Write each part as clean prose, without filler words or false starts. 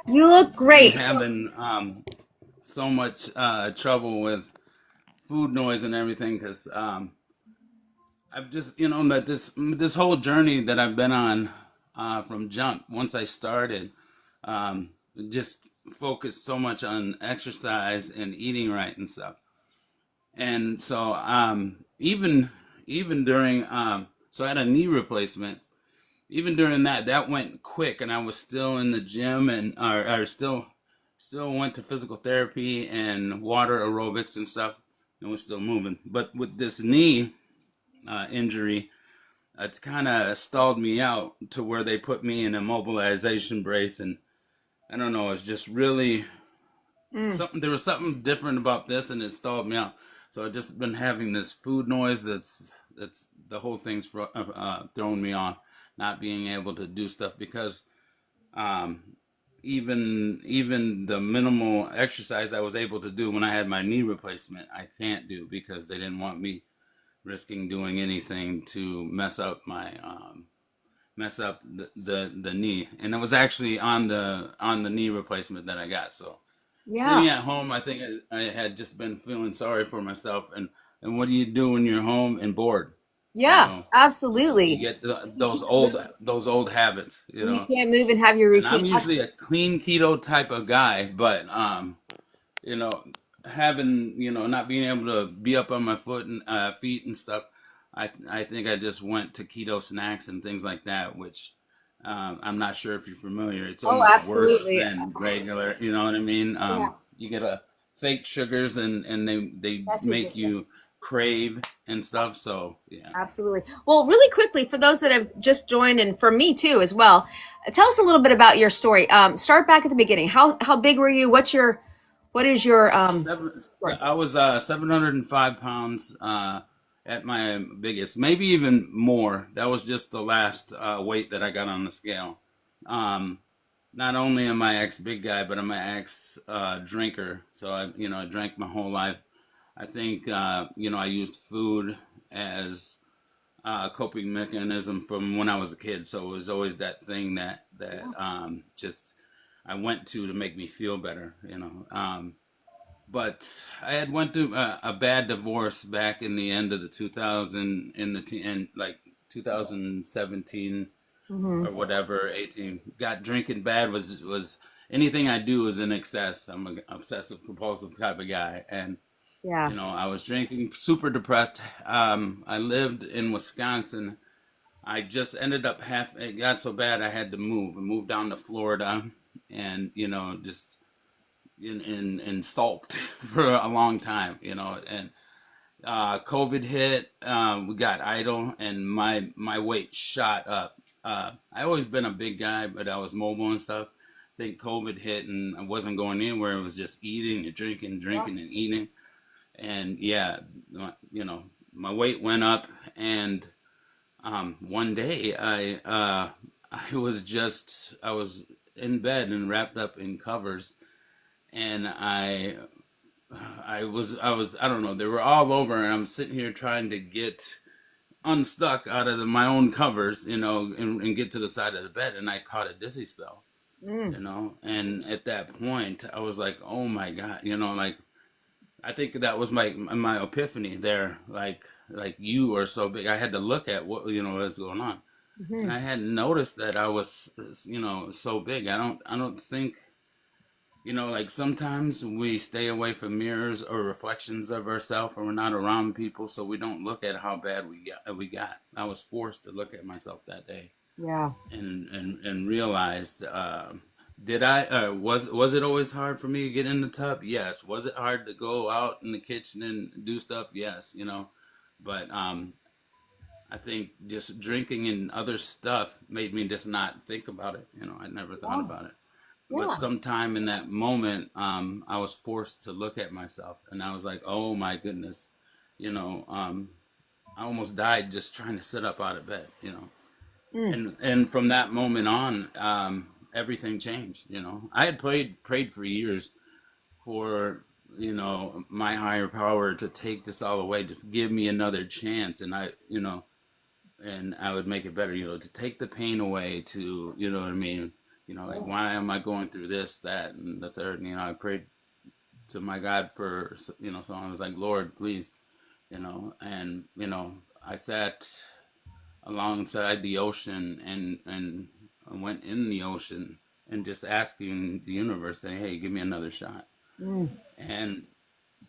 You look been great. having so much trouble with food noise and everything because I've just met this whole journey that I've been on from jump. Once I started, um, just focused so much on exercise and eating right and stuff. And so even during so I had a knee replacement. Even during that went quick, and I was still in the gym and or still went to physical therapy and water aerobics and stuff, and was still moving. But with this knee injury, it's kind of stalled me out to where they put me in a mobilization brace, and I don't know, it's just really Mm. something. There was something different about this, and it stalled me out. So I've just been having this food noise. That's the whole thing's throwing me off. Not being able to do stuff because um, even the minimal exercise I was able to do when I had my knee replacement, I can't do because they didn't want me risking doing anything to mess up the knee. And it was actually on the knee replacement that I got. So Yeah. sitting at home, I think I had just been feeling sorry for myself. And what do you do when you're home and bored? You Yeah, know, you absolutely. get You those can't move, old habits. when you can't move and have your And routine. I'm usually a clean keto type of guy, but you know, having not being able to be up on my feet and stuff, I think I just went to keto snacks and things like that, which I'm not sure if you're familiar. It's Oh, almost worse absolutely. than regular. You know what I mean? Yeah, You get a fake sugars and they messes with make you. you crave and stuff. So yeah. Absolutely. Well, really quickly, for those that have just joined, and for me too as well, tell us a little bit about your story. Start back at the beginning. How big were you? What is your Seven, story? I was 705 pounds at my biggest, maybe even more. That was just the last weight that I got on the scale. Um, Not only am I ex big guy, but I'm an ex drinker. So I drank my whole life. I think I used food as a coping mechanism from when I was a kid. So it was always that thing that just I went to make me feel better. But I had went through a bad divorce back in the end of the 2000 in the and like 2017 Hmm. or whatever 18. Got drinking bad was anything I do is in excess. I'm an obsessive compulsive type of guy, and Yeah. I was drinking, super depressed. I lived in Wisconsin. I just ended up it got so bad I had to move. I moved down to Florida, and just in sulked for a long time, and COVID hit. We got idle, and my weight shot up. I always been a big guy, but I was mobile and stuff. I think COVID hit, and I wasn't going anywhere. It was just eating and drinking, Yeah. drinking and eating, and yeah, my weight went up, and one day I was in bed and wrapped up in covers, and I don't know, they were all over, and I'm sitting here trying to get unstuck out of my own covers, and get to the side of the bed, and I caught a dizzy spell, Mm. and at that point I was like, oh my god, like I think that was my epiphany there, like you are so big. I had to look at what was going on, and Hmm. I hadn't noticed that I was so big. I don't think. Like sometimes we stay away from mirrors or reflections of ourselves, or we're not around people, so we don't look at how bad we got. I was forced to look at myself that day, Yeah. and realized, did I was it always hard for me to get in the tub? Yes. Was it hard to go out in the kitchen and do stuff? Yes. But I think just drinking and other stuff made me just not think about it. I never thought Yeah. about it. But Yeah. sometime in that moment, I was forced to look at myself, and I was like, "Oh my goodness," you know. I almost died just trying to sit up out of bed. Mm. And from that moment on, everything changed. I had prayed for years for my higher power to take this all away, just give me another chance, and I would make it better. To take the pain away, to what I mean, like, why am I going through this, that, and the third? And, I prayed to my God for, so I was like, Lord, please, and, I sat alongside the ocean and I went in the ocean and just asking the universe, saying, hey, give me another shot. Mm. And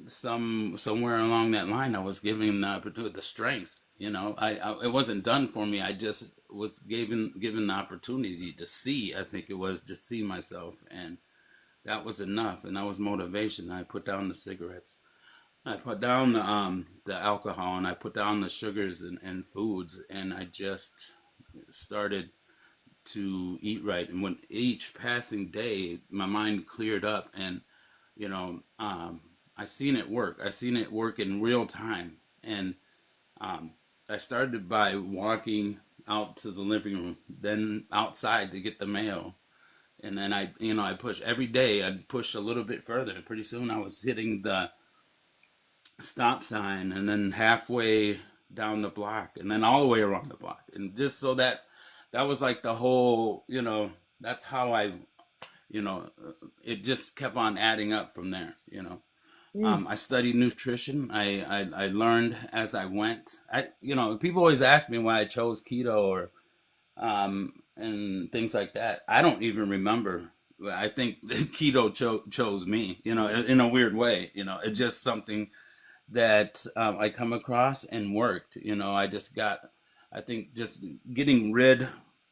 somewhere along that line, I was given the strength. It wasn't done for me. I just was given the opportunity to see. I think it was just see myself, and that was enough, and that was motivation. I put down the cigarettes, I put down the alcohol, and I put down the sugars and foods, and I just started to eat right. And when each passing day, my mind cleared up, and I seen it work. I seen it work in real time, and um, I started by walking out to the living room, then outside to get the mail, and then I push every day. I'd push a little bit further. Pretty soon, I was hitting the stop sign, and then halfway down the block, and then all the way around the block, and just so that was like the whole. That's how you know, it just kept on adding up from there. Mm. I studied nutrition. I learned as I went. People always ask me why I chose keto or and things like that. I don't even remember. I think keto chose me. In a weird way. It's just something that I come across and worked. I just got. I think just getting rid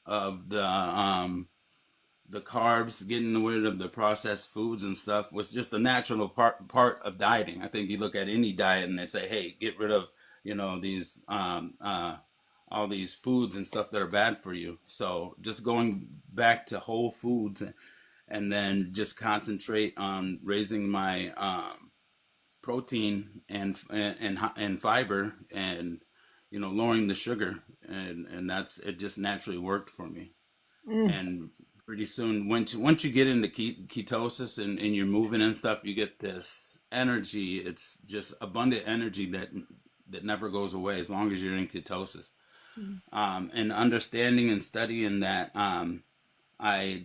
of the carbs, getting rid of the processed foods and stuff was just a natural part of dieting. I think you look at any diet and they say, hey, get rid of these all these foods and stuff that are bad for you. So just going back to whole foods and then just concentrate on raising my protein and fiber and lowering the sugar, and that's it. Just naturally worked for me. Mm. And pretty soon, once you get into ketosis and you're moving and stuff, you get this energy. It's just abundant energy that never goes away as long as you're in ketosis. Mm. And understanding and studying that, I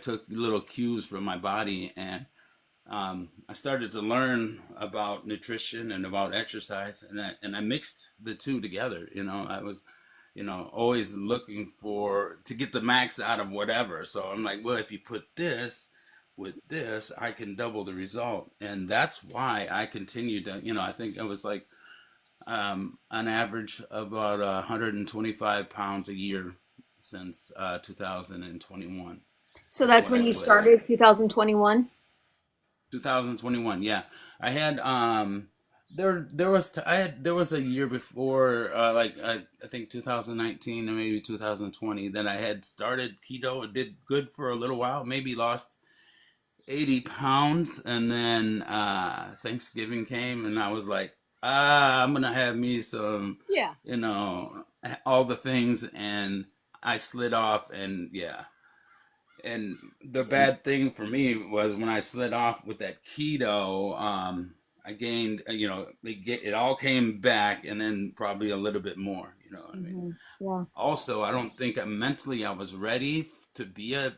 took little cues from my body, and I started to learn about nutrition and about exercise, and I mixed the two together. I was always looking to get the max out of whatever. So I'm like, well, if you put this with this, I can double the result. And that's why I continue to, I think it was like an average about 125 pounds a year since 2021. So That's that's what when I you put. started, 2021? 2021, yeah. I had there was a year before, like I think 2019 and maybe 2020, that I had started keto. It did good for a little while, maybe lost 80 pounds, and then Thanksgiving came, and I was like, I'm gonna have me some, Yeah. all the things, and I slid off, and yeah. And the bad thing for me was when I slid off with that keto, I gained, it all came back, and then probably a little bit more. You know what I mean? Hmm. Yeah. Also, I don't think mentally I was ready to be a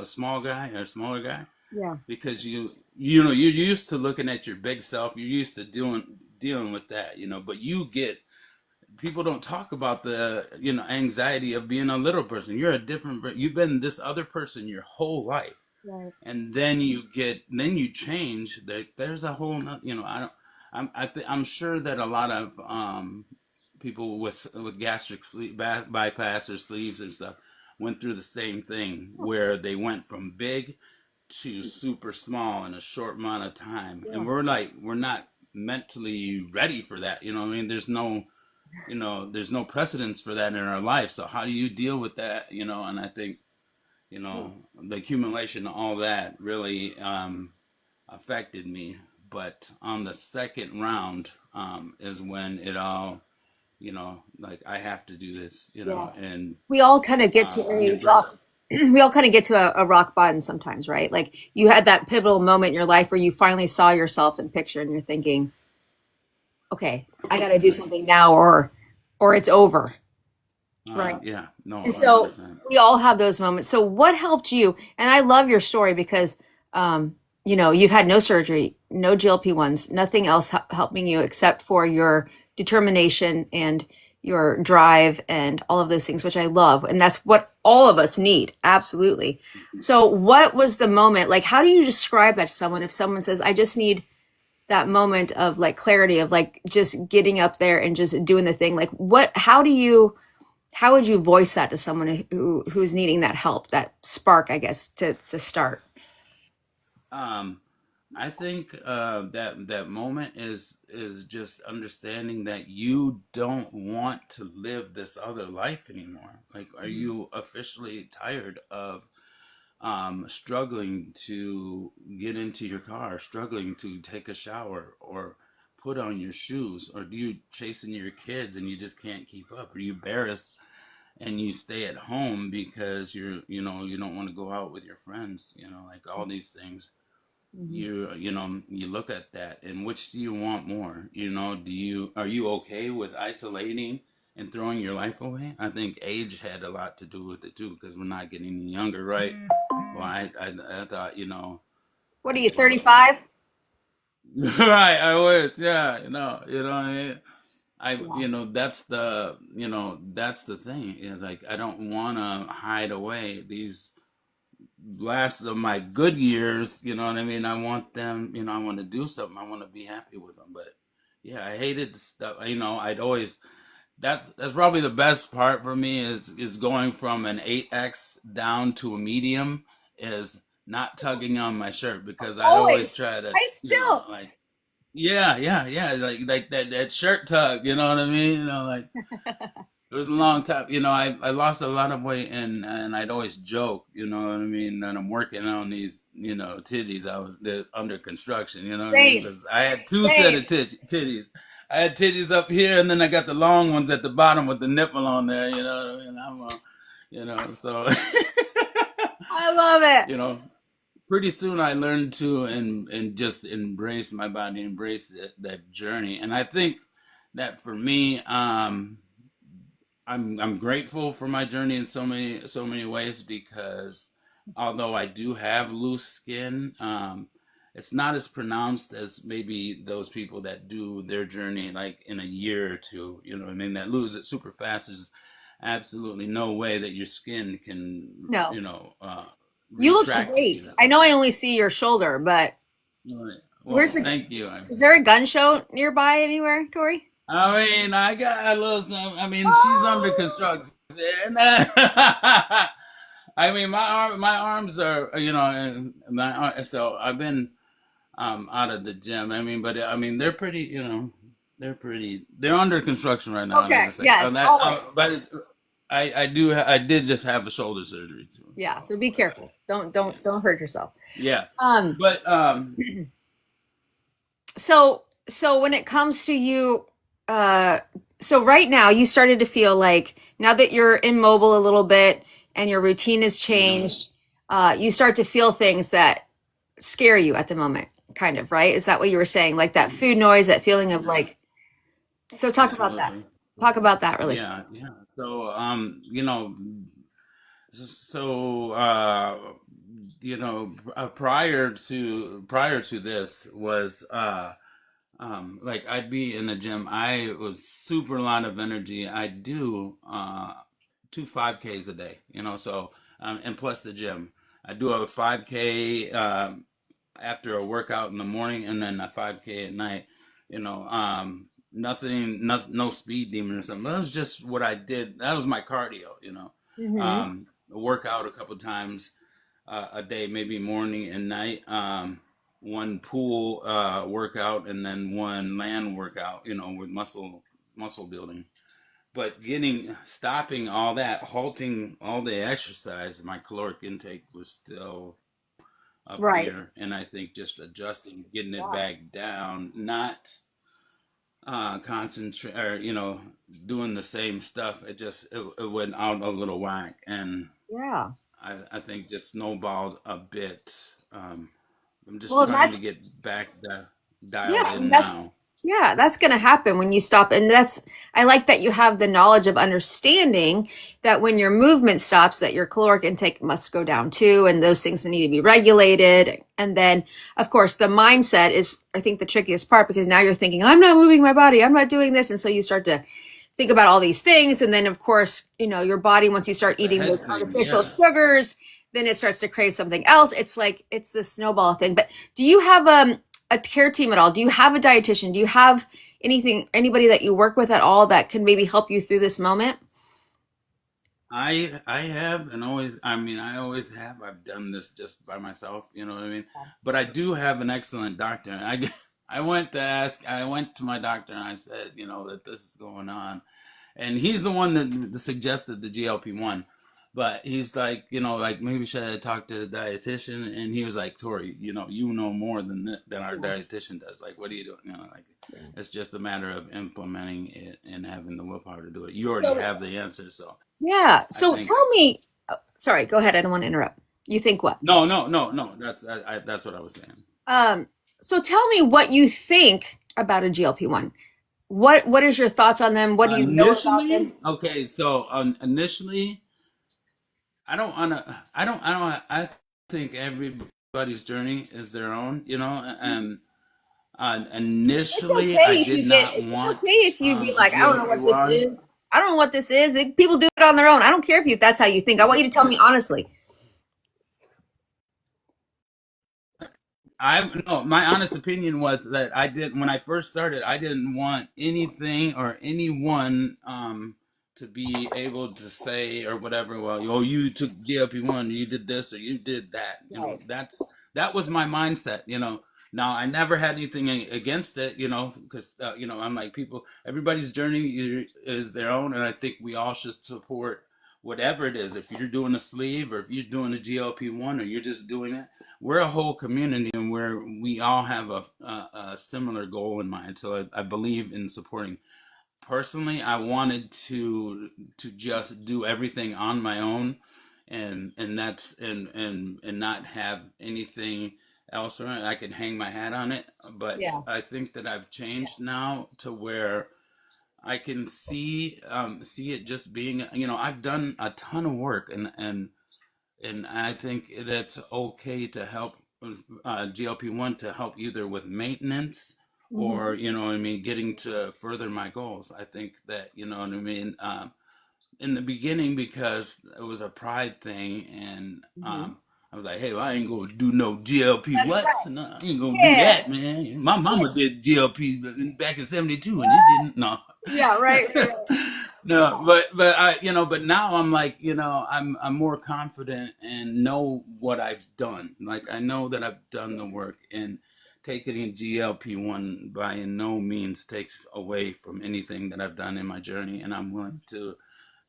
small guy or a smaller guy, Yeah. because you're used to looking at your big self. You're used to dealing with that, but people don't talk about the anxiety of being a little person. You've been this other person your whole life, Right. and then you change. There's a whole I don't I'm sure that a lot of people with gastric bypass or sleeves and stuff went through the same thing, where they went from big to super small in a short amount of time, Yeah. and we're not mentally ready for that. I mean, there's no precedence for that in our life. So how do you deal with that? And I think, the accumulation of all that really affected me. But on the second round is when it all, like, I have to do this, Yeah. and We all kind of get to I a rock. embrace. We all kind of get to a rock bottom sometimes, right? Like you had that pivotal moment in your life where you finally saw yourself in picture and you're thinking, okay, I got to do Right. something now or it's over. Right. Yeah, no, And so 100%. we all have those moments. So what helped you? And I love your story because, um, you've had no surgery, no GLP-1s, nothing else helping you except for your determination and your drive and all of those things, which I love. And that's what all of us need. Absolutely. So what was the moment? Like, how do you describe that to someone if someone says, I just need that moment of like clarity of like just getting up there and just doing the thing? Like, how would you voice that to someone who's needing that help, that spark, I guess, to start? Um, I think that moment is just understanding that you don't want to live this other life anymore. Like, are you officially tired of struggling to get into your car, struggling to take a shower or put on your shoes, or do you chasing your kids and you just can't keep up? Are you embarrassed and you stay at home because you don't want to go out with your friends? Like all these things. Mhm. You look at that and which do you want more? Are you okay with isolating and throwing your life away? I think age had a lot to do with it too, because we're not getting any younger, right? Well, I thought, What are I, you, you know, 35? right. I wish, yeah, what I mean. Yeah. That's the thing. Is like I don't want to hide away these last of my good years. You know what I mean? I want them. I want to do something. I want to be happy with them. But yeah, I hated stuff. I'd always. That's probably the best part for me is going from an 8X down to a medium is not tugging on my shirt because I'd always Always. try to I still. like yeah, like that shirt tug, you know what I mean? Like it was a long time. I lost a lot of weight and I'd always joke, you know what I mean, that I'm working on these, titties. They're under construction, you know what I mean? Same. Because I had two set Same. of titties. I had titties up here and then I got the long ones at the bottom with the nipple on there, you know what I mean? So I love it. you know, pretty soon I learned to and just embrace my body, embrace that journey. And I think that for me, I'm grateful for my journey in so many ways because although I do have loose skin, it's not as pronounced as maybe those people that do their journey like in a year or two. You know what I mean? That lose it super fast. There's absolutely no way that your skin can No, you look retract if great. you. I know I only see your shoulder, but where's Well, the, thank you. is there a gun show nearby anywhere, Tori? I mean, I got a little some. I mean, she's under Oh, construction. And, I mean, my arms are, and so I've been out of the gym. I mean, but I mean, they're pretty, they're under construction right now. Like I okay. say, Yes, always. but I did just have a shoulder surgery too. Yeah, so So, be but careful. Don't yeah, don't hurt yourself. yeah, Um, but so when it comes to you, uh, so right now you started to feel like now that you're immobile a little bit and your routine has mhm, changed, you start to feel things that scare you at the moment, kind of, right? Is that what you were saying? Like that food noise, that feeling of like, so talk about that. absolutely. Talk about that really quick. Yeah, yeah. So, so prior to this was like I'd be in the gym. I was super lot of energy. I do two 5Ks a day, so and plus the gym. I do a 5K after a workout in the morning and then a 5K at night. Nothing, no speed demon or something. That was just what I did. That was my cardio. Hmm. Workout a couple times a day, maybe morning and night. One pool workout and then one land workout. With muscle building. But stopping all that, halting all the exercise, my caloric intake was still up Right. there, and I think just adjusting, getting it Yeah. back down, not concentrate or doing the same stuff. It went out a little whack, and Yeah. I think just snowballed a bit. I'm just Well, trying that to get back dialed yeah, in that's now. Yeah, that's going to happen when you stop. And that's, I like that you have the knowledge of understanding that when your movement stops, that your caloric intake must go down too. And those things need to be regulated. And then, of course, the mindset is, I think, the trickiest part because now you're thinking, I'm not moving my body. I'm not doing this. And so you start to think about all these things. And then, of course, your body, once you start It's a eating head those thing, artificial yeah. sugars, then it starts to crave something else. It's like, it's this snowball thing. But do you have a care team at all? Do you have a dietitian? Do you have anybody that you work with at all that can maybe help you through this moment? I have and always, I mean, I always have. I've done this just by myself, you know what I mean? But I do have an excellent doctor. I went to my doctor and I said, that this is going on. And he's the one that suggested the GLP-1. But he's like, like maybe should I talk to the dietitian? And he was like, Tori, you know more than our dietitian does. Like, what are you doing? Like, it's just a matter of implementing it and having the willpower to do it. You already So, have the answer, so yeah. I So think tell me, oh, sorry, go ahead. I don't want to interrupt. You think what? no, no, no, no. That's what I was saying. Um, so tell me what you think about a GLP-1. What is your thoughts on them? What do you know about them? Initially, okay, so initially, I think everybody's journey is their own, and It's initially, I okay if did you get, not it's want okay if you be a like, I don't know what this GLP-1. is. I don't know what this is. People do it on their own. I don't care if that's how you think. I want you to tell me honestly. I no, my honest opinion was that when I first started, I didn't want anything or anyone to be able to say or whatever, well, oh, you took GLP-1, you did this or you did that. Right. That was my mindset, Now, I never had anything against it, because I'm like everybody's journey is their own, and I think we all should support whatever it is. If you're doing a sleeve or if you're doing a GLP-1 or you're just doing it, we're a whole community and where we all have a similar goal in mind. So I believe in supporting. Personally, I wanted to just do everything on my own, and that's and not have anything else around. I could hang my hat on it, but Yeah. I think that I've changed now to where I can see it just being. I've done a ton of work, and I think that's okay to help GLP-1 to help either with maintenance or, Hmm. what I mean, getting to further my goals. I think that, what I mean, in the beginning, because it was a pride thing, and Hmm. I was like, hey, well, I ain't gonna do no GLP That's what's, right. and I ain't gonna do Yeah. that, man. My mama Yeah. did GLP back in '72, and it didn't. No. Yeah. Right. Right. Right. No, but I, but now I'm like, I'm more confident and know what I've done. Like I know that I've done the work, and taking GLP-1 by in no means takes away from anything that I've done in my journey, and I'm willing to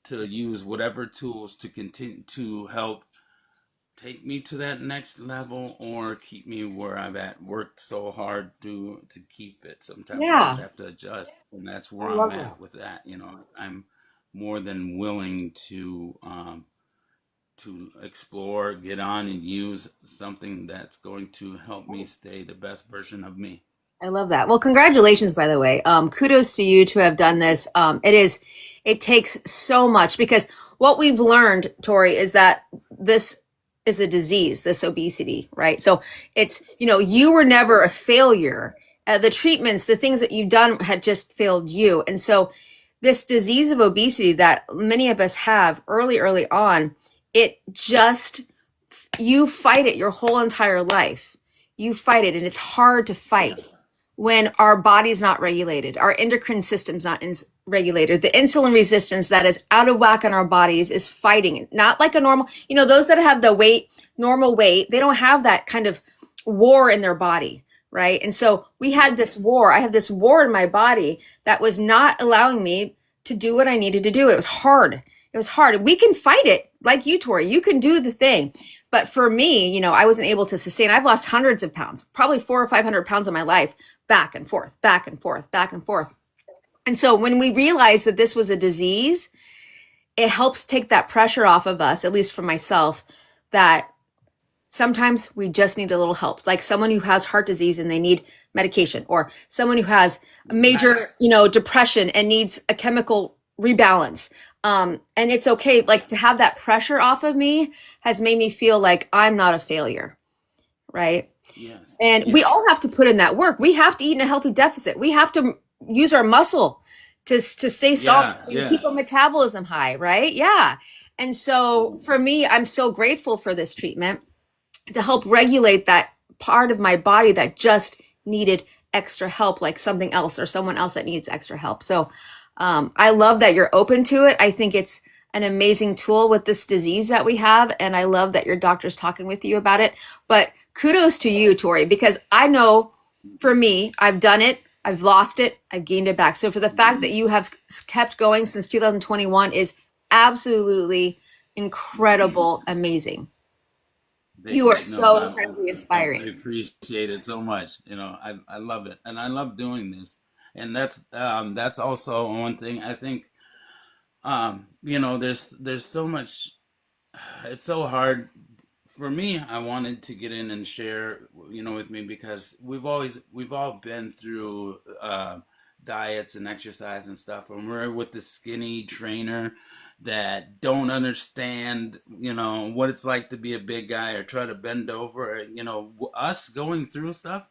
use whatever tools to continue to help take me to that next level or keep me where I've at worked so hard to keep it. Sometimes you just Yeah. have to adjust, and that's I where I'm love that. at with that. I'm more than willing to explore, get on, and use something that's going to help me stay the best version of me. I love that. Well, congratulations, by the way. Kudos to you to have done this. It takes so much because what we've learned, Tori, is that this is a disease, this obesity, right? So you were never a failure. The treatments, the things that you've done had just failed you. And so this disease of obesity that many of us have early on, it just, you fight it your whole entire life. You fight it, and it's hard to Yeah. fight when our body's not regulated, our endocrine system's not regulated. The insulin resistance that is out of whack in our bodies is fighting it. Not like a normal, those that have the normal weight, they don't have that kind of war in their body, right? And so we had this war. I have this war in my body that was not allowing me to do what I needed to do. It was hard. It was hard. We can fight it like you, Tori. You can do the thing. But for me, I wasn't able to sustain. I've lost hundreds of pounds, probably 400 or 500 pounds in my life, back and forth, back and forth, back and forth. And so when we realized that this was a disease, it helps take that pressure off of us, at least for myself, that sometimes we just need a little help, like someone who has heart disease and they need medication, or someone who has a Yes. major, depression and needs a chemical rebalance. And it's okay, like to have that pressure off of me has made me feel like I'm not a failure, right? Yes. And we all Yes. have to put in that work. We have to eat in a healthy deficit. We have to use our muscle to stay strong Yeah. and Yeah. keep our metabolism high, right? Yeah. And so for me, I'm so grateful for this treatment to help regulate that part of my body that just needed extra help, like something else or someone else that needs extra help. So I love that you're open to it. I think it's an amazing tool with this disease that we have. And I love that your doctor's talking with you about it. But kudos to you, Tori, because I know for me, I've done it. I've lost it. I've gained it back. So for the fact that you have kept going since 2021 is absolutely incredible, amazing. You are No, so incredibly I inspiring. appreciate it so much. I love it, and I love doing this. And that's also one thing I think. There's so much. It's so hard for me. I wanted to get in and share, with me because we've all been through diets and exercise and stuff, and we're with the skinny trainer that don't understand, what it's like to be a big guy or try to bend over. Us going through stuff,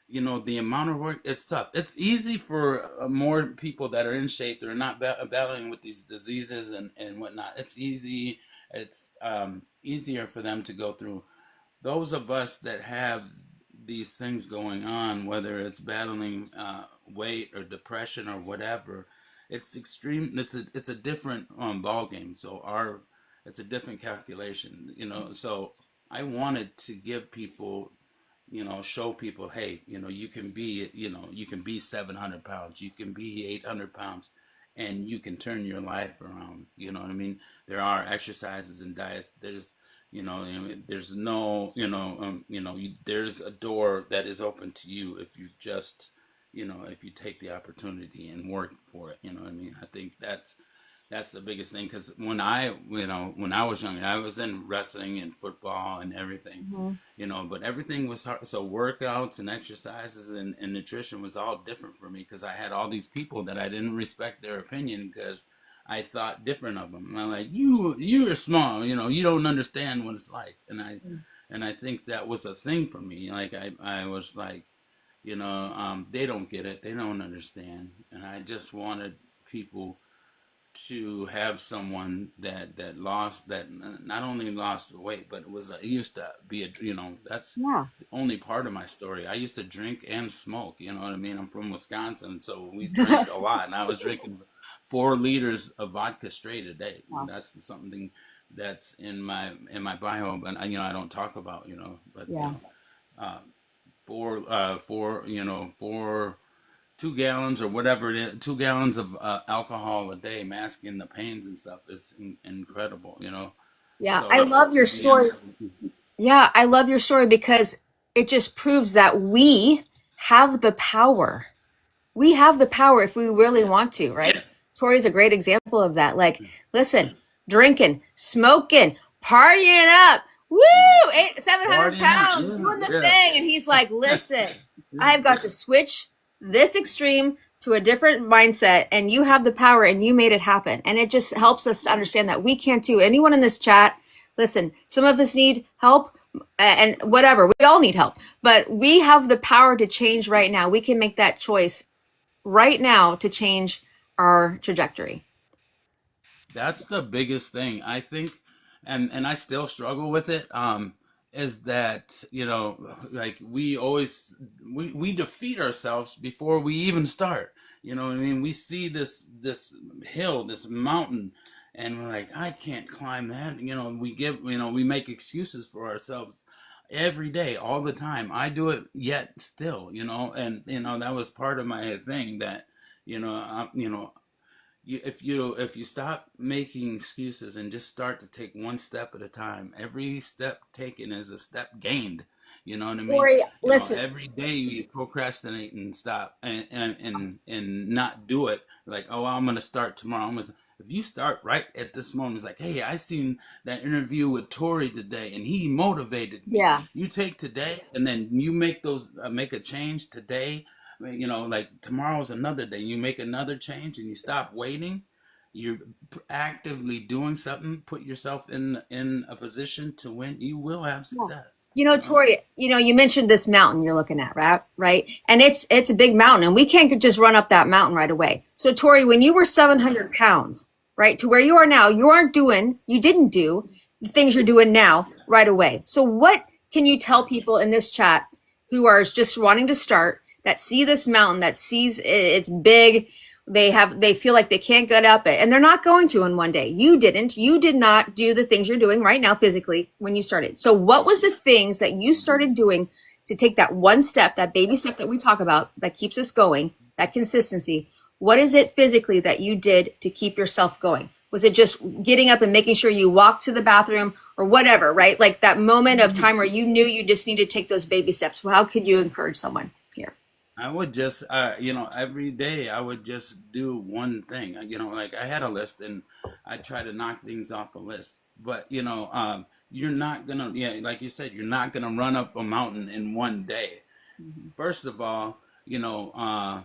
the amount of work, it's tough. It's easy for more people that are in shape, that are not battling with these diseases and whatnot. It's easy. It's easier for them to go through. Those of us that have these things going on, whether it's battling weight or depression or whatever, it's extreme. It's a different ball game. So it's a different calculation. So I wanted to give people, show people, hey, you can be 700 pounds, you can be 800 pounds, and you can turn your life around. You know what I mean? There are exercises and diets. There's no, there's a door that is open to you if you just, if you take the opportunity and work for it. You know what I mean? I think that's the biggest thing, because when I was young, I was in wrestling and football and everything, Mhm. but everything was hard. So workouts and exercises and nutrition was all different for me, because I had all these people that I didn't respect their opinion because I thought different of them. And I'm like, you're small, you don't understand what it's like. And I think that was a thing for me. Like I was like, they don't get it, they don't understand. And I just wanted people to have someone that lost, that not only lost weight, but it used to be that's Yeah. the only part of my story. I used to drink and smoke. You know what I mean? I'm from Wisconsin, so we drank a lot, and I was drinking 4 liters of vodka straight a day. Wow. That's something that's in my bio, but I don't talk about. But Yeah. uh, four 2 gallons or whatever it is, 2 gallons of alcohol a day, masking the pains and stuff, is incredible. Yeah. I So love to your be able story. Yeah. I love your story because it just proves that we have the power. We have the power if we really yeah, want to, right? Tori's a great example of that. Like, listen, drinking, smoking, partying up, woo, eight, 700 partying up, pounds, doing the yeah, thing. And he's like, yeah. listen, I've got to switch this extreme to a different mindset, and you have the power and you made it happen. And it just helps us to understand that we can't do. Anyone in this chat, listen, some of us need help and whatever, we all need help, but we have the power to change right now. We can make that choice right now to change our trajectory. That's the biggest thing, I think, and I still struggle with it. Is that, like, we defeat ourselves before we even start. You know what I mean? We see this hill, this mountain, and we're like, I can't climb that. We make excuses for ourselves every day, all the time. I do it yet still, and that was part of my thing, that if you stop making excuses and just start to take one step at a time, every step taken is a step gained. You know what I mean? Lori, listen, Every day you procrastinate and stop and not do it. Like, oh, I'm gonna start tomorrow. If you start right at this moment, it's like, hey, I seen that interview with Tori today, and he motivated me. Yeah. You take today, and then you make those make a change today. I mean, like tomorrow's another day. You make another change, and you stop waiting. You're actively doing something. Put yourself in a position to win. You will have Yeah. success. You know, Tori, you mentioned this mountain you're looking at, right? Right. And it's a big mountain and we can't just run up that mountain right away. So Tori, when you were 700 pounds, right, to where you are now, you didn't do the things you're doing now Yeah. right away. So what can you tell people in this chat who are just wanting to start, that see this mountain, that sees it's big, they feel like they can't get up it and they're not going to in one day. You did not do the things you're doing right now physically when you started. So what was the things that you started doing to take that one step, that baby step that we talk about that keeps us going, that consistency? What is it physically that you did to keep yourself going? Was it just getting up and making sure you walked to the bathroom or whatever, right? Like that moment of time where you knew you just needed to take those baby steps. Well, how could you encourage someone here? I would just, every day I would just do one thing. Like I had a list and I try to knock things off a list. But, you're not gonna, yeah, like you said, you're not gonna run up a mountain in one day. First of all, the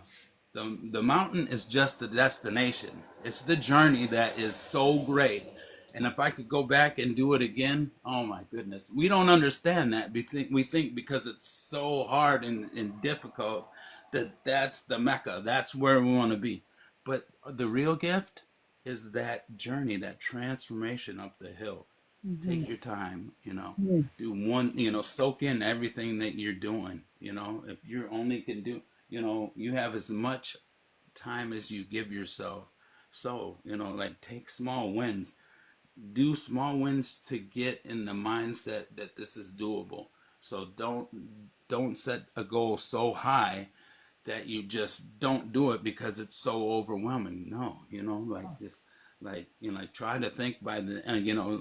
mountain is just the destination. It's the journey that is so great. And if I could go back and do it again, oh my goodness, we don't understand that. We think because it's so hard and difficult that that's the Mecca. That's where we want to be. But the real gift is that journey, that transformation up the hill. Take your time, do one, soak in everything that you're doing. If you only can do, you have as much time as you give yourself. So, like take small wins, do small wins to get in the mindset that this is doable. So don't set a goal so high that you just don't do it because it's so overwhelming. No, like this, like try to think by the,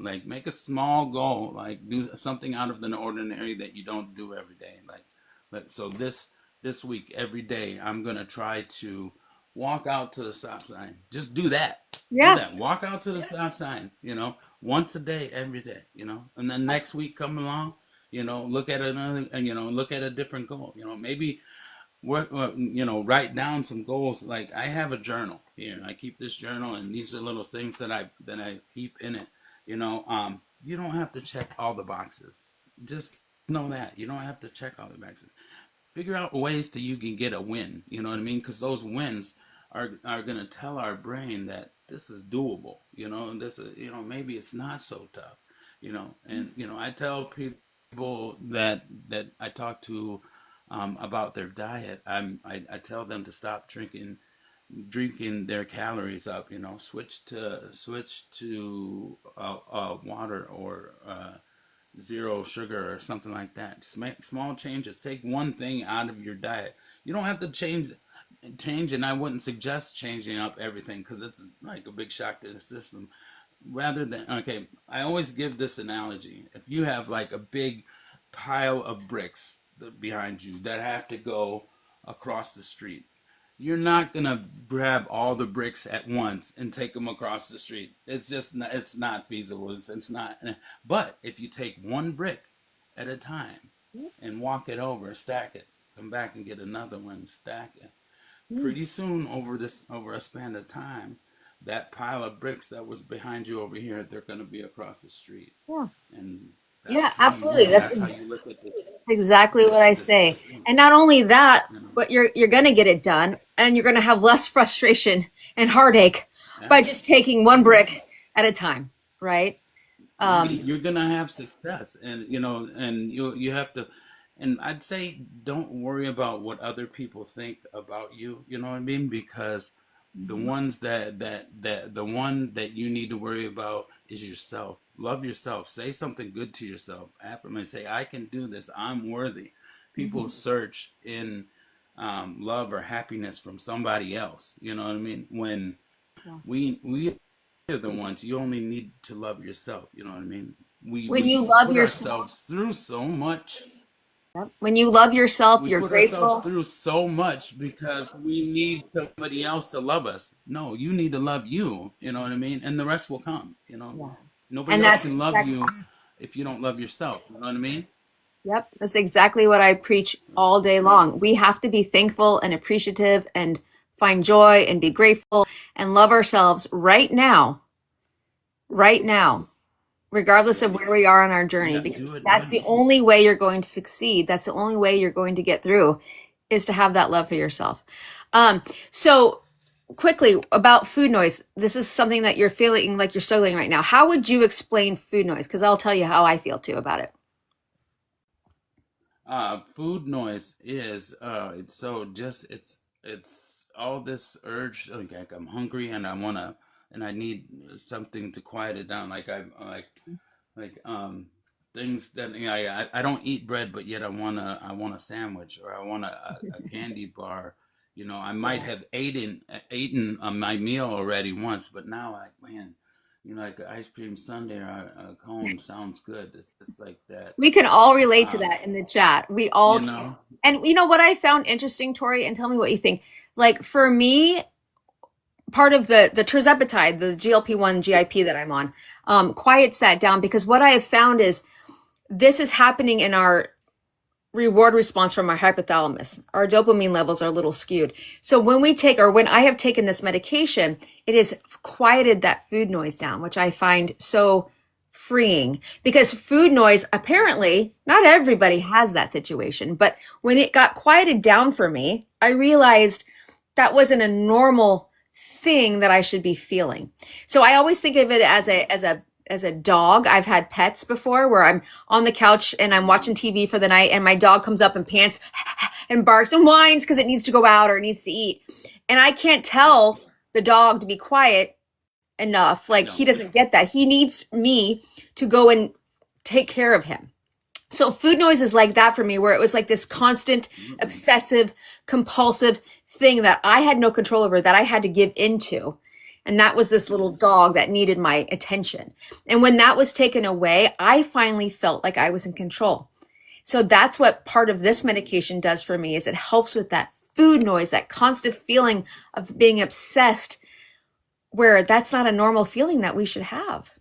like make a small goal, like do something out of the ordinary that you don't do every day. So this week, every day, I'm gonna try to walk out to the stop sign. Just do that. Do Yeah. that. Walk out to the stop sign. Once a day, every day. And then next week come along. Look at another. Look at a different goal. Maybe work. Write down some goals. Like I have a journal here. I keep this journal, and these are little things that I keep in it. You don't have to check all the boxes. Just know that you don't have to check all the boxes. Figure out ways that you can get a win. You know what I mean? Because those wins are gonna tell our brain that this is doable. And this is, maybe it's not so tough. And I tell people that I talk to about their diet. I tell them to stop drinking their calories up. Switch to water or zero sugar or something like that. Just make small changes. Take one thing out of your diet. You don't have to change, and I wouldn't suggest changing up everything because it's like a big shock to the system. Rather than, okay, I always give this analogy. If you have like a big pile of bricks behind you that have to go across the street, you're not gonna grab all the bricks at once and take them across the street. It's not feasible. It's not. But if you take one brick at a time and walk it over, stack it, come back and get another one, stack it. Pretty soon, over a span of time, that pile of bricks that was behind you over here, they're gonna be across the street, Yeah. and Yeah, that's how you absolutely. win. That's That's how you look at exactly what I say. this thing. And not only that, You know. but you're going to get it done and you're going to have less frustration and heartache Yeah. by just taking one brick at a time, right? You're gonna have success, and you have to, and I'd say don't worry about what other people think about you. You know what I mean? Because the ones that the one that you need to worry about is yourself. Love yourself. Say something good to yourself. Affirm, say, I can do this. I'm worthy. People search in love or happiness from somebody else. You know what I mean? When we are the ones, you only need to love yourself. You know what I mean? we When we you love put yourself, ourselves through so much. Yep. When you love yourself, We you're put ourselves grateful. through so much because we need somebody else to love us. No, you need to love you. You know what I mean? And the rest will come. You know, Yeah. nobody And else that's can love exactly, you if you don't love yourself. You know what I mean? yep, that's exactly what I preach all day long. We have to be thankful and appreciative and find joy and be grateful and love ourselves right now, regardless of Right. where we are on our You journey, got to do because it that's the now. only way you're going to succeed. That's the only way you're going to get through is to have that love for yourself. So quickly about food noise. This is something that you're feeling like you're struggling right now. How would you explain food noise? Because I'll tell you how I feel too about it. Food noise is it's so just it's all this urge like I'm hungry and I wanna and I need something to quiet it down. Like things that you know, I don't eat bread, but yet I want a sandwich or I want a candy bar. You know, I might Yeah. have eaten my meal already once, but now man, you know, like an ice cream sundae or a cone sounds good. It's like that. We can all relate to Um, that in the chat. We all you can. know, And you know what I found interesting, Tori, and tell me what you think. Like for me, part of the tirzepatide, the GLP-1 GIP that I'm on, quiets that down because what I have found is this is happening in our reward response from our hypothalamus. Our dopamine levels are a little skewed. So when we take, or when I have taken this medication, it has quieted that food noise down, which I find so freeing because food noise, apparently, not everybody has that situation. But when it got quieted down for me, I realized that wasn't a normal thing that I should be feeling. So I always think of it as a dog. I've had pets before where I'm on the couch and I'm watching TV for the night and my dog comes up and pants and barks and whines because it needs to go out or it needs to eat. And I can't yeah, tell the dog to be quiet enough. Like he no, doesn't get that. He needs me to go and take care of him. So food noise is like that for me, where it was like this constant, absolutely. obsessive, compulsive thing that I had no control over, that I had to give into. And that was this little dog that needed my attention. And when that was taken away, I finally felt like I was in control. So that's what part of this medication does for me is it helps with that food noise, that constant feeling of being obsessed, where that's not a normal feeling that we should have.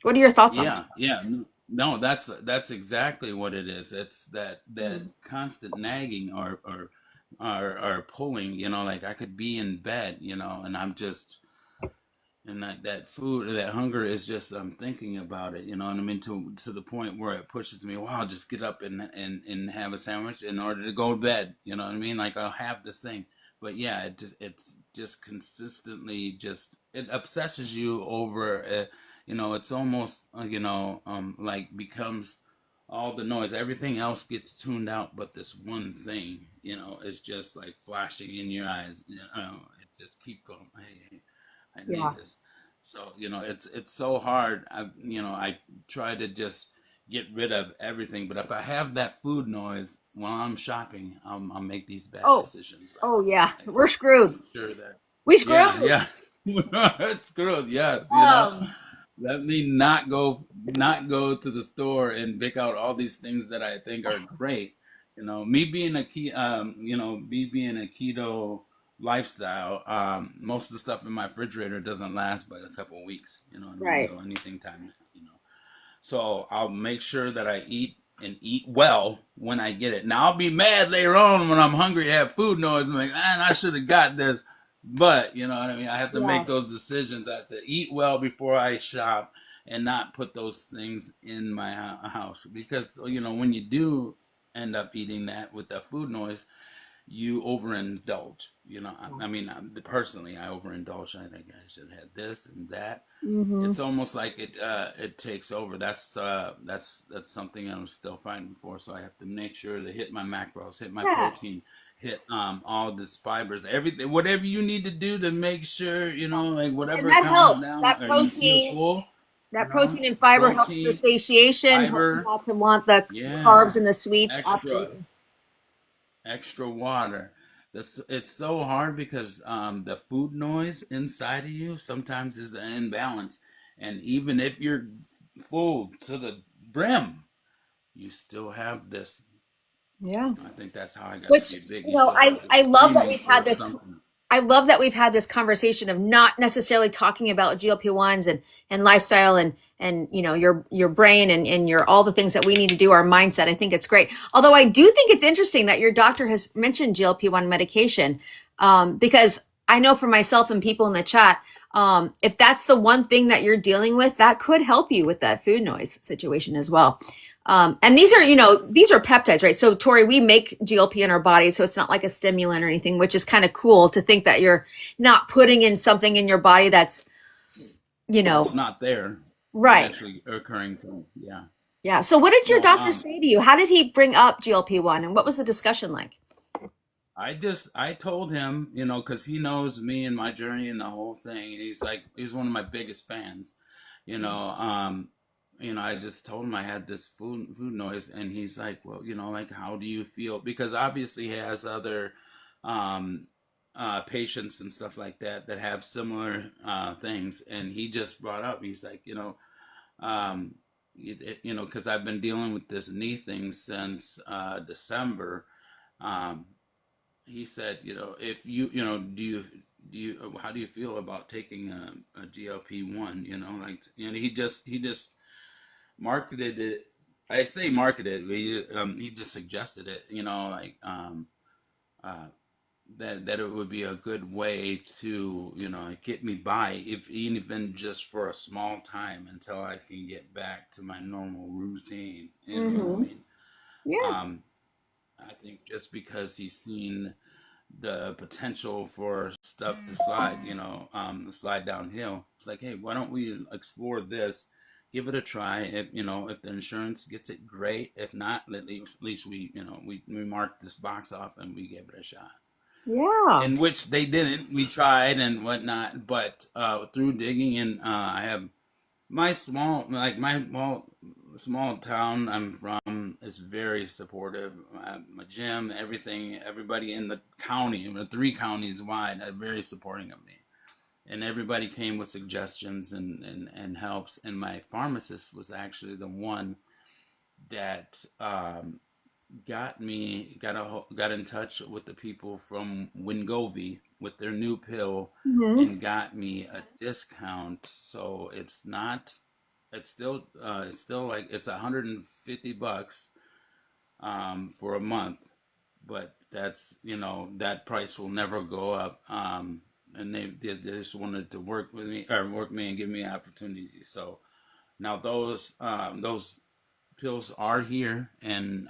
What are your thoughts on that? Yeah, yeah. No, that's exactly what it is. It's that Mm. constant nagging or pulling, you know, like I could be in bed, you know, and I'm just and that food that hunger is just I'm thinking about it, you know what I mean, to the point where it pushes me, wow, just get up and have a sandwich in order to go to bed, you know what I mean? Like I'll have this thing. But yeah, it's just consistently just it obsesses you over you know, it's almost like becomes all the noise. Everything else gets tuned out, but this one thing, you know, is just like flashing in your eyes. You know, it just keep going. Hey, I Yeah. need this. So you know, it's so hard. I try to just get rid of everything, but if I have that food noise while I'm shopping, I'll make these bad Oh, decisions. oh yeah. Like We're screwed. make sure that We yeah, screwed. yeah, it's screwed. Yes, you know. Um, Let me not go to the store and pick out all these things that I think are great. You know, me being a keto lifestyle, most of the stuff in my refrigerator doesn't last but a couple of weeks. You know what I mean? right. So anything time, you know. So I'll make sure that I eat and eat well when I get it. Now I'll be mad later on when I'm hungry to have food noise. I'm like, man, I should have got this. But you know what I mean? I have to Yeah. make those decisions. I have to eat well before I shop and not put those things in my house because you know when you do end up eating that with that food noise, you overindulge. You know, I mean, personally, I overindulge. I think I should have this and that. Hmm. It's almost like it takes over. That's something I'm still fighting for. So I have to make sure to hit my macros, hit my Yeah. protein, hit all this fibers, everything, whatever you need to do to make sure you know, like And whatever that comes helps. down or you feel full. You That know, protein and fiber helps the protein, satiation, helps you fiber, not to want the yeah, carbs and the sweets. extra Absolutely. extra water. It's so hard because the food noise inside of you sometimes is an imbalance. And even if you're full to the brim, you still have this. Yeah. I think that's how I got to Which, be big. you You know, still have to I love that aim we've had for this. something. I love that we've had this conversation of not necessarily talking about GLP-1s and lifestyle and you know your brain and your all the things that we need to do, our mindset. I think it's great. Although I do think it's interesting that your doctor has mentioned GLP-1 medication, because I know for myself and people in the chat, if that's the one thing that you're dealing with, that could help you with that food noise situation as well. And these are, you know, these are peptides, right? So, Tori, we make GLP in our body, so it's not like a stimulant or anything, which is kind of cool to think that you're not putting in something in your body that's, you That's know, not there, right. naturally occurring thing. Yeah. Yeah. So, what did your No, doctor say to you? How did he bring up GLP-1 and what was the discussion like? I told him, you know, because he knows me and my journey and the whole thing. And he's like, he's one of my biggest fans, you know. I just told him I had this food noise, and he's like, well, you know, like, how do you feel? Because obviously he has other um, patients and stuff like that that have similar things, and he just brought up, he's like, um, because I've been dealing with this knee thing since December. Um, he said, if do you how do you feel about taking a GLP-1? And he just marketed it. I say marketed, but he just suggested it. Uh, that it would be a good way to get me by, if even just for a small time, until I can get back to my normal routine. I Mm-hmm. mean, Yeah. um, I think just because he's seen the potential for stuff to slide, slide downhill. It's like, hey, why don't we explore this? Give it a try. If the insurance gets it, great. If not, at least we mark this box off and we give it a shot. Yeah. In which they didn't. We tried and whatnot, but through digging, and I have my small town I'm from is very supportive. My gym, everything, everybody in the county, the 3 counties wide, are very supporting of me. And everybody came with suggestions and helps. And my pharmacist was actually the one that got in touch with the people from Wingovie with their new pill, Mm-hmm. and got me a discount. So it's still like it's $150 for a month, but that price will never go up. And they just wanted to work me and give me opportunities. So now those pills are here, and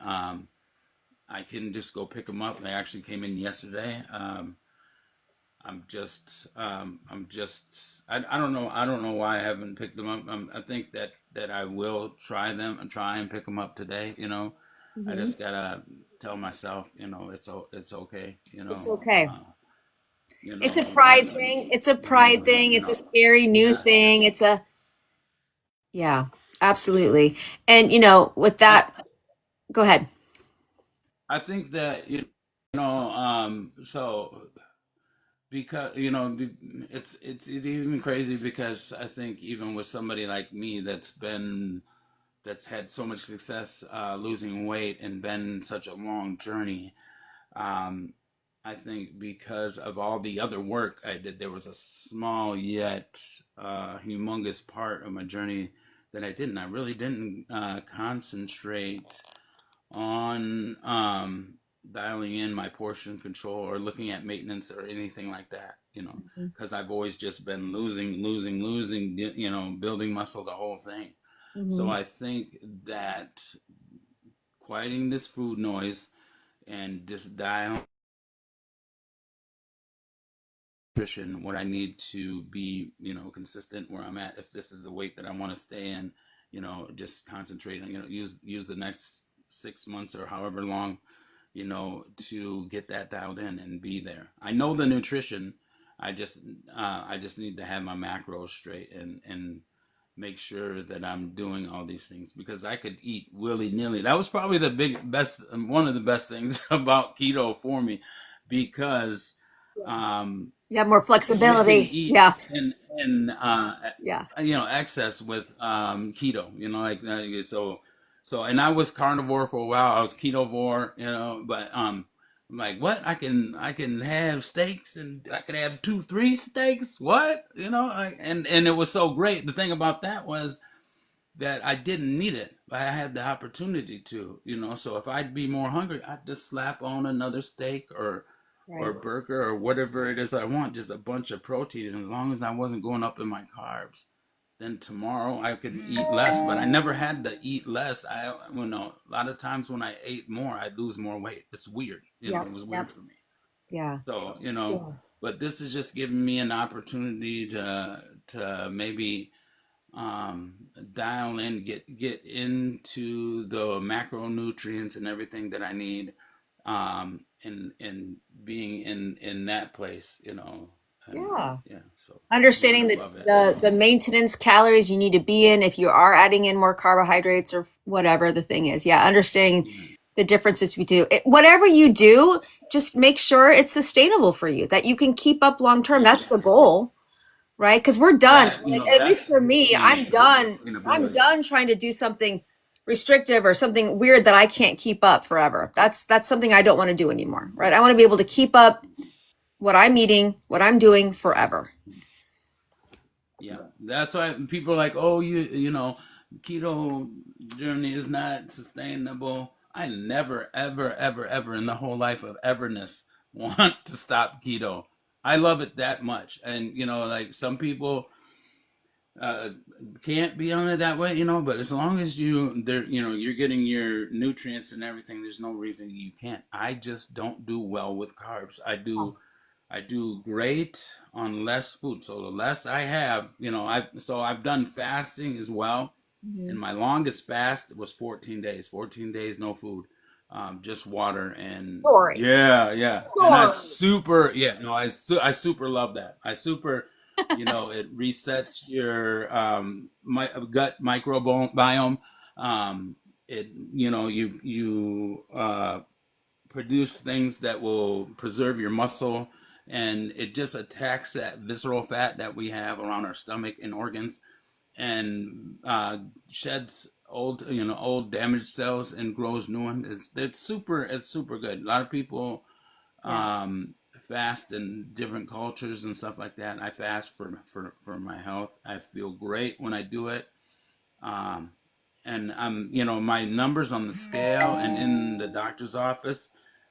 I can just go pick them up. They actually came in yesterday. I don't know. I don't know why I haven't picked them up. I think that I will try and pick them up today. I Mm-hmm. just gotta tell myself, it's okay. It's okay. Uh, It's a not, pride thing. It's a pride thing. It's a scary new yeah. thing. Yeah, absolutely. And, with I that, go ahead. I think that so, because it's even crazy, because I think even with somebody like me that's had so much success losing weight and been such a long journey, um, I think because of all the other work I did, there was a small yet humongous part of my journey that I really didn't concentrate on dialing in my portion control or looking at maintenance or anything like that, because I've always just been losing, building muscle, the whole thing. So Mm-hmm. I think that quieting this food noise and just dial nutrition, what I need to be, consistent where I'm at. If this is the weight that I want to stay in, just concentrate on, use the next 6 months or however long, to get that dialed in and be there. I know the nutrition. I just need to have my macros straight and make sure that I'm doing all these things, because I could eat willy nilly. That was probably one of the best things about keto for me, because um, You have more you can flexibility. eat Yeah. in Yeah. excess with keto. So So, and I was carnivore for a while. I was ketovore, but I'm like, what? I can have steaks, and I can have two, three steaks. What? And it was so great. The thing about that was that I didn't need it, but I had the opportunity to. So if I'd be more hungry, I'd just slap on another steak or Right. burger or whatever it is I want, just a bunch of protein. And as long as I wasn't going up in my carbs, then tomorrow I could eat less. But I never had to eat less. A lot of times when I ate more, I'd lose more weight. It's weird. Yep. It was Yep. weird for me. Yeah. So, Yeah. but this is just giving me an opportunity to maybe dial in, get into the macronutrients and everything that I need, and being in that place, and Yeah. yeah, so Understanding I the, love it. the maintenance calories you need to be in if you are adding in more carbohydrates or whatever the thing is. Yeah, understanding Mm. the differences between whatever you do, just make sure it's sustainable for you, that you can keep up long term. That's the goal, right? Because we're done. Like, at least That's for the me, key, I'm done. I'm sustainability. done trying to do something restrictive or something weird that I can't keep up forever. That's something I don't want to do anymore, right? I want to be able to keep up what I'm eating, what I'm doing forever. Yeah, that's why people are like, oh, keto journey is not sustainable. I never, ever, ever, ever in the whole life of everness want to stop keto. I love it that much, and like some people uh, can't be on it that way, but as long as you're getting your nutrients and everything, there's no reason you can't. I just don't do well with carbs. I do great on less food. So the less I have, I've done fasting as well, Mhm. and my longest fast was 14 days. 14 days no food, just water and Story. yeah, yeah. And I Story. super yeah no I super love that. I super it resets your gut microbiome. It you produce things that will preserve your muscle, and it just attacks that visceral fat that we have around our stomach and organs, and sheds old damaged cells and grows new ones. It's super good. A lot of people Yeah. fast in different cultures and stuff like that. I fast for my health. I feel great when I do it. um, and my numbers on the scale and in the doctor's office,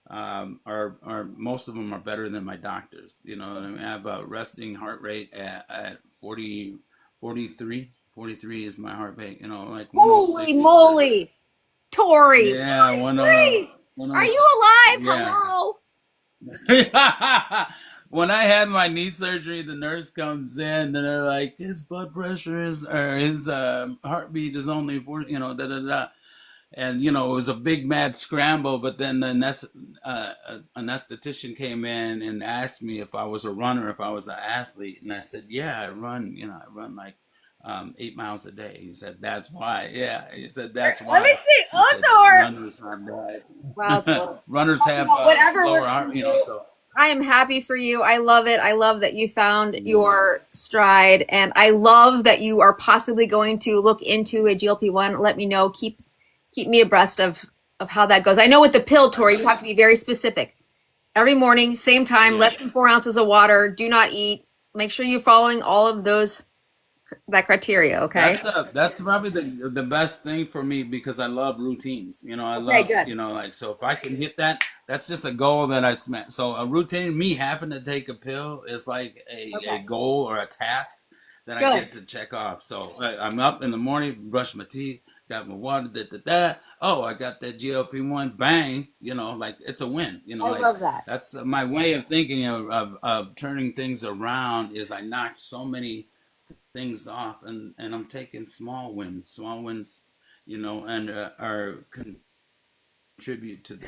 are most of them are better than my doctors. I mean, I have a resting heart rate at 40, 43. 43 is my heart rate. Like Holy 106 is a moly. Tori, yeah, 43. Are 106. you alive? Yeah. Hello. When I had my knee surgery, the nurse comes in and they're like, his blood pressure is, or his heartbeat is only 40, da da da. And, it was a big mad scramble. But then anesthetician came in and asked me if I was a runner, if I was an athlete. And I said, yeah, I run like 8 miles a day. He said, that's why. Yeah. He said, that's Let me why. see. He Oh, said, Tori. runners have Wow, died. Tori. Runners have Whatever lower works for heart, you. so. I am happy for you. I love it. I love that you found Yeah. your stride, and I love that you are possibly going to look into a GLP-1. Let me know. Keep me abreast of how that goes. I know with the pill, I Tori, you will. have to be very specific. Every morning, same time, Yeah. less than 4 ounces of water. Do not eat. Make sure you're following all of that criteria. Okay. That's probably the best thing for me because I love routines. I Okay. love, Good. like, so if I can hit that, that's just a goal that I set. So a routine, me having to take a pill is like a Okay. goal or a task that I Good. get to check off. So I'm up in the morning, brush my teeth, got my water, da. Oh, I got that GLP-1, bang, like it's a win. I Like love that. that's my way of thinking of turning things around is I knocked so many things off, and I'm taking small wins, and are contribute to the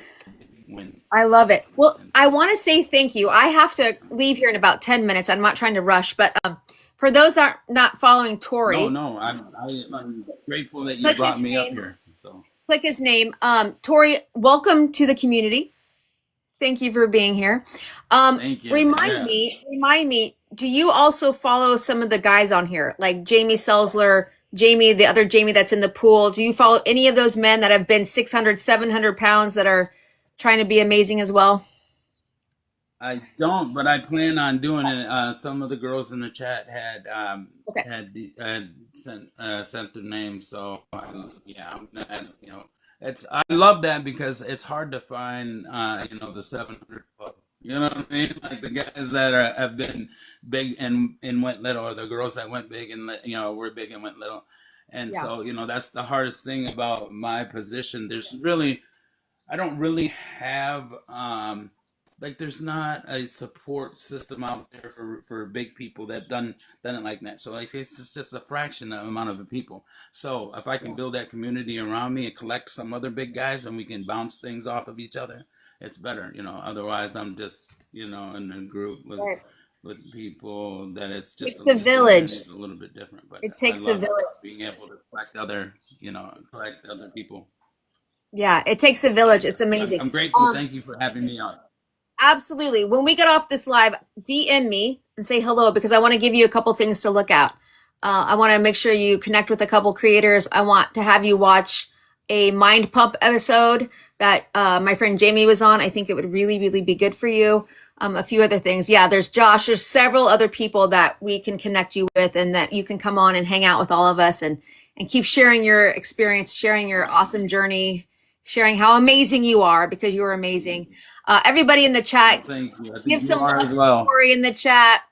win. I love it. Well, And I so, want to say thank you. I have to leave here in about 10 minutes. I'm not trying to rush, but for those that are not following no, Tori, no, I'm grateful that you click brought his me up name. here. So Click his name. Tori, welcome to the community. Thank you for being here. thank you. Remind me, do you also follow some of the guys on here, like Jamie Selzler, Jamie, the other Jamie that's in the pool. Do you follow any of those men that have been 600, 700 pounds that are trying to be amazing as well? I don't, but I plan on doing it. Some of the girls in the chat had Okay. sent their names, so yeah, it's I love that because it's hard to find the 700 club. You know what I mean? Like the guys that have been big and went little, or the girls that went big and were big and went little, and Yeah. so that's the hardest thing about my position. I don't really have like there's not a support system out there for big people that done it like that. So like it's just a fraction of the amount of the people. So if I can Yeah. build that community around me and collect some other big guys and we can bounce things off of each other, it's better. Otherwise I'm just in a group Right. with people that it's just Takes a the village. journey is a little bit different. But It I takes a love village. being able to collect other people. Yeah, it takes a So village. yeah, It's amazing. I'm grateful. Thank you for having me on. Absolutely. When we get off this live, DM me and say hello because I want to give you a couple things to look at. I want to make sure you connect with a couple creators. I want to have you watch a Mind Pump episode that my friend Jamie was on. I think it would really, really be good for you. A few other things. Yeah, there's Josh. There's several other people that we can connect you with and that you can come on and hang out with all of us and keep sharing your experience, sharing your awesome journey, sharing how amazing you are because you are amazing. Everybody in the chat, Well, thank you. I think give you some are love as to well. Tori in the chat.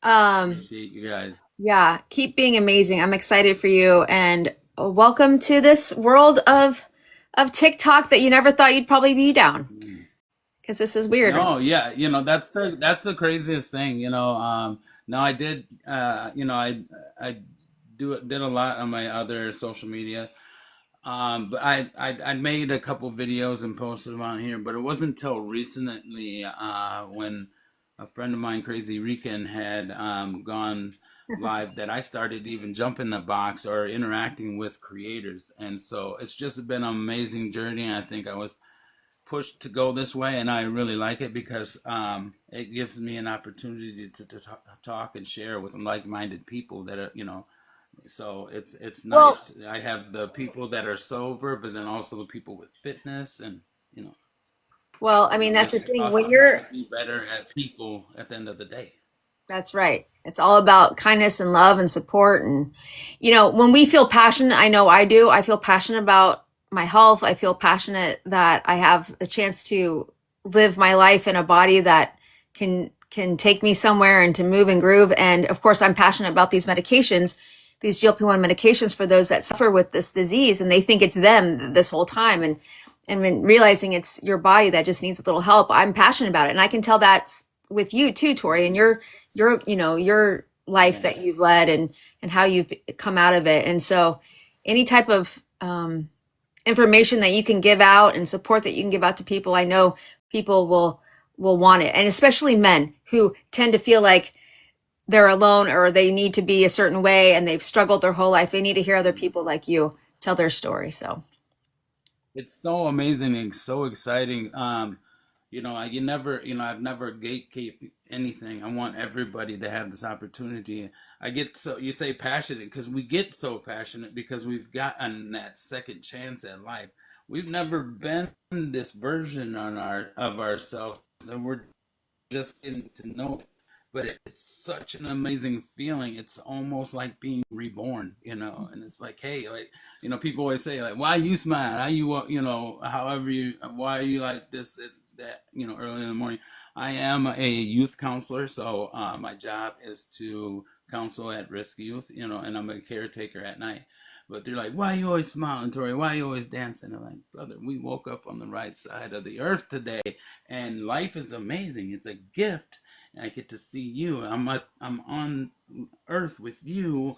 Um, Appreciate you guys. yeah, keep being amazing. I'm excited for you and welcome to this world of TikTok that you never thought you'd probably be down because this is weird. No, yeah, that's the craziest thing. Now I did, I did a lot on my other social media. But I made a couple videos and posted them on here, but it wasn't until recently when a friend of mine, Crazy Rican, had gone live that I started to even jump in the box or interacting with creators. And so it's just been an amazing journey. I think I was pushed to go this way, and I really like it because it gives me an opportunity to talk and share with like-minded people that are, so it's Well, nice. I have the people that are sober, but then also the people with fitness, and I mean that's the just thing us when trying you're. to be better at people at the end of the day. That's right. It's all about kindness and love and support. And, when we feel passionate, I know I do. I feel passionate about my health. I feel passionate that I have the chance to live my life in a body that can take me somewhere and to move and groove. And of course, I'm passionate about these medications, these GLP-1 medications for those that suffer with this disease, and they think it's them this whole time. And when realizing it's your body that just needs a little help, I'm passionate about it, and I can tell that's with you too, Tori, and your life Yeah. that you've led and how you've come out of it. And so any type of information that you can give out and support that you can give out to people, I know people will want it. And especially men who tend to feel like they're alone or they need to be a certain way and they've struggled their whole life. They need to hear other people like you tell their story. So It's so amazing and so exciting. I've never gatekeep anything. I want everybody to have this opportunity. I get so you say passionate because we get so passionate because we've gotten that second chance at life. We've never been this version of ourselves, and we're just getting to know it. But it's such an amazing feeling. It's almost like being reborn, And it's like, hey, like, people always say, like, why you smile? How you, however why are you like this, that, early in the morning? I am a youth counselor, so my job is to counsel at-risk youth, and I'm a caretaker at night. But they're like, why are you always smiling, Tori? Why are you always dancing? I'm like, brother, we woke up on the right side of the earth today, and life is amazing. It's a gift. And I get to see you. I'm on earth with you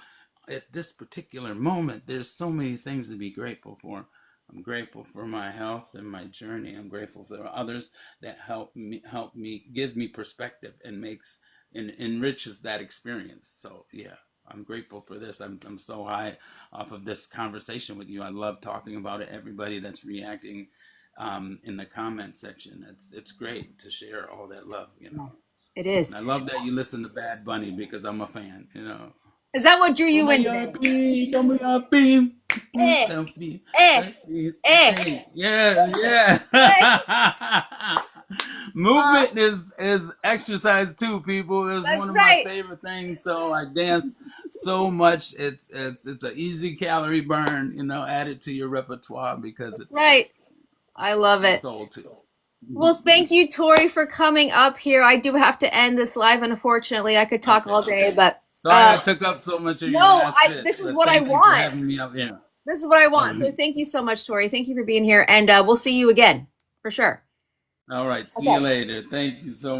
at this particular moment. There's so many things to be grateful for. I'm grateful for my health and my journey. I'm grateful for others that help me give me perspective and makes and enriches that experience. So yeah, I'm grateful for this. I'm so high off of this conversation with you. I love talking about it. Everybody that's reacting in the comment section, it's great to share all that love. it is. And I love that you listen to Bad Bunny because I'm a fan. Is that what drew you into it? Eh, eh, eh, Yeah, eh. yeah. Movement is exercise too, people. It's That's one of my right. favorite things. So I dance so much. It's an easy calorie burn. Add it to your repertoire because That's it's right. I love the it. soul too. Well, thank you, Tori, for coming up here. I do have to end this live, unfortunately. I could talk Okay, all day, okay. but Sorry I took up so much of your no, last I bit, this is but what I thank you for want. having me up here. This is what I want. So thank you so much, Tori. Thank you for being here, and we'll see you again for sure. All right, see you Okay. later. Thank you so much.